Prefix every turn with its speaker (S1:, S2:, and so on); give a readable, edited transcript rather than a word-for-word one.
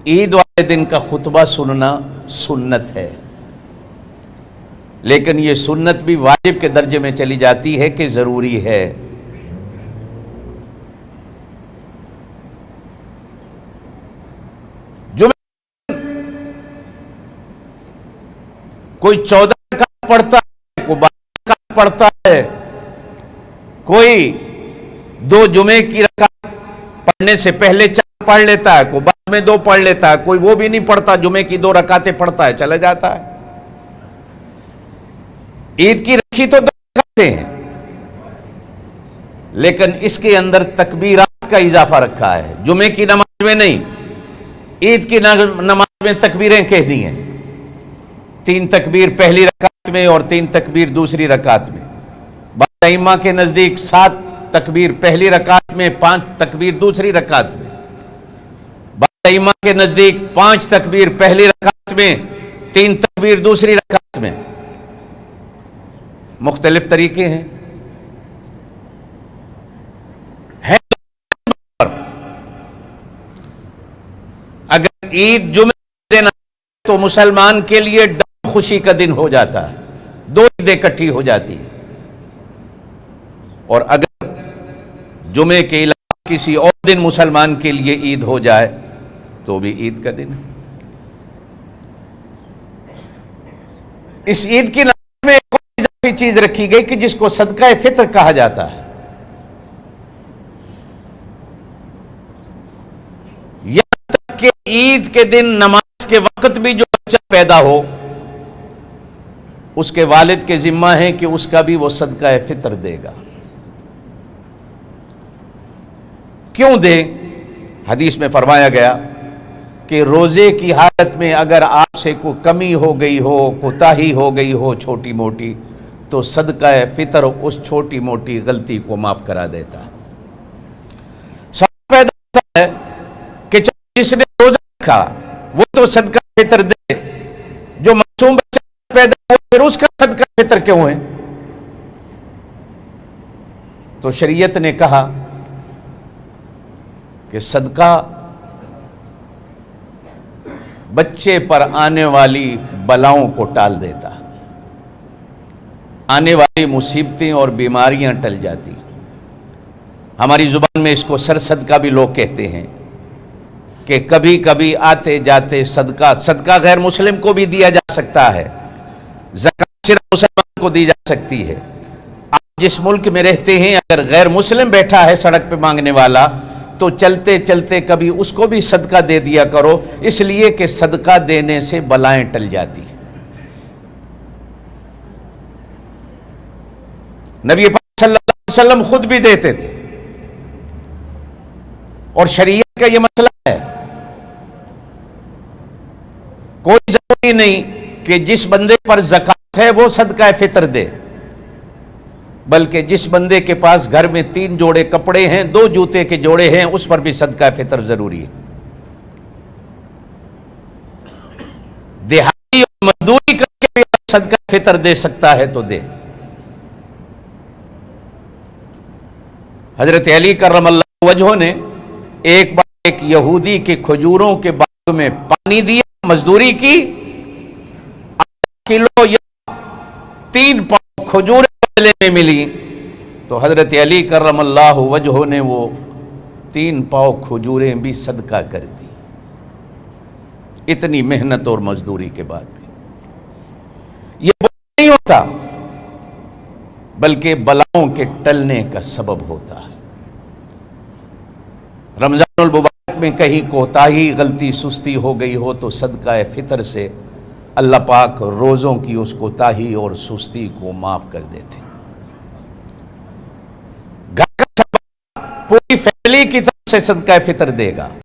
S1: عید والے دن کا خطبہ سننا سنت ہے، لیکن یہ سنت بھی واجب کے درجے میں چلی جاتی ہے کہ ضروری ہے۔ کوئی 14 رکعت پڑھتا ہے، کوئی 12 رکعت پڑھتا ہے، کوئی 2 جمعے کی رکعت پڑھنے سے پہلے 4 پڑھ لیتا ہے، کوئی بعد میں 2 پڑھ لیتا ہے، کوئی وہ بھی نہیں پڑھتا، جمعے کی 2 رکعتیں پڑھتا ہے، چلا جاتا ہے۔ عید کی رکھی تو 2 رکعتیں ہیں، لیکن اس کے اندر تکبیرات کا اضافہ رکھا ہے، جمعے کی نماز میں نہیں، عید کی نماز میں تکبیریں کہنی ہیں، 3 تکبیر پہلی رکعت میں اور 3 تکبیر دوسری رکعت میں۔ بعض ائمہ کے نزدیک 7 تکبیر پہلی رکعت میں، 5 تکبیر دوسری رکعت میں۔ بعض ائمہ کے نزدیک 5 تکبیر پہلی رکعت میں، 3 تکبیر دوسری رکعت میں۔ مختلف طریقے ہیں۔ اگر عید جمعہ دینا تو مسلمان کے لیے خوشی کا دن ہو جاتا ہے، 2 عیدیں اکٹھی ہو جاتی ہیں، اور اگر جمعے کے علاوہ کسی اور دن مسلمان کے لیے عید ہو جائے تو بھی عید کا دن ہے۔ اس عید کی نماز میں ایک اور اضافی چیز رکھی گئی کہ جس کو صدقہ فطر کہا جاتا ہے۔ یہاں تک کہ عید کے دن نماز کے وقت بھی جو بچہ پیدا ہو، اس کے والد کے ذمہ ہے کہ اس کا بھی وہ صدقہ فطر دے گا۔ کیوں دے؟ حدیث میں فرمایا گیا کہ روزے کی حالت میں اگر آپ سے کوئی کمی ہو گئی ہو، کوتاہی ہو گئی ہو چھوٹی موٹی، تو صدقہ فطر اس چھوٹی موٹی غلطی کو معاف کرا دیتا ہے۔ سوال پیدا ہوتا ہے کہ جس نے روزہ رکھا وہ تو صدقہ فطر دے، جو معصوم بچہ پیدا ہو پھر اس کا صدقہ فطر کیوں ہے؟ تو شریعت نے کہا کہ صدقہ بچے پر آنے والی بلاؤں کو ٹال دیتا، آنے والی مصیبتیں اور بیماریاں ٹل جاتی۔ ہماری زبان میں اس کو سر صدقہ بھی لوگ کہتے ہیں کہ کبھی کبھی آتے جاتے صدقہ غیر مسلم کو بھی دیا جا سکتا ہے، زکوٰۃ صرف مسلمان کو دی جا سکتی ہے۔ آپ جس ملک میں رہتے ہیں اگر غیر مسلم بیٹھا ہے سڑک پہ مانگنے والا تو چلتے چلتے کبھی اس کو بھی صدقہ دے دیا کرو، اس لیے کہ صدقہ دینے سے بلائیں ٹل جاتی۔ نبی پاک صلی اللہ علیہ وسلم خود بھی دیتے تھے، اور شریعت کا یہ مسئلہ ہے، کوئی ضروری نہیں کہ جس بندے پر زکوٰۃ ہے وہ صدقہ فطر دے، بلکہ جس بندے کے پاس گھر میں 3 جوڑے کپڑے ہیں، 2 جوتے کے جوڑے ہیں، اس پر بھی صدقہ فطر ضروری ہے۔ دیہاتی اور مزدوری کر کے بھی صدقہ فطر دے سکتا ہے تو دے۔ حضرت علی کرم اللہ وجہہ نے ایک بار ایک یہودی کے کھجوروں کے باغ میں پانی دیا، مزدوری کی، 8 کلو یا 3 پاؤ کھجور بدلے میں ملی، تو حضرت علی کرم اللہ وجہہ نے وہ 3 پاؤ کھجوریں بھی صدقہ کر دی، اتنی محنت اور مزدوری کے بعد بھی۔ یہ نہیں ہوتا بلکہ بلاؤں کے ٹلنے کا سبب ہوتا ہے۔ رمضان المبارک میں کہیں کوتاہی، غلطی، سستی ہو گئی ہو تو صدقہ فطر سے اللہ پاک روزوں کی اس کوتاہی اور سستی کو معاف کر دیتے۔ گھر کا سب پوری فیملی کی طرف سے صدقہ فطر دے گا۔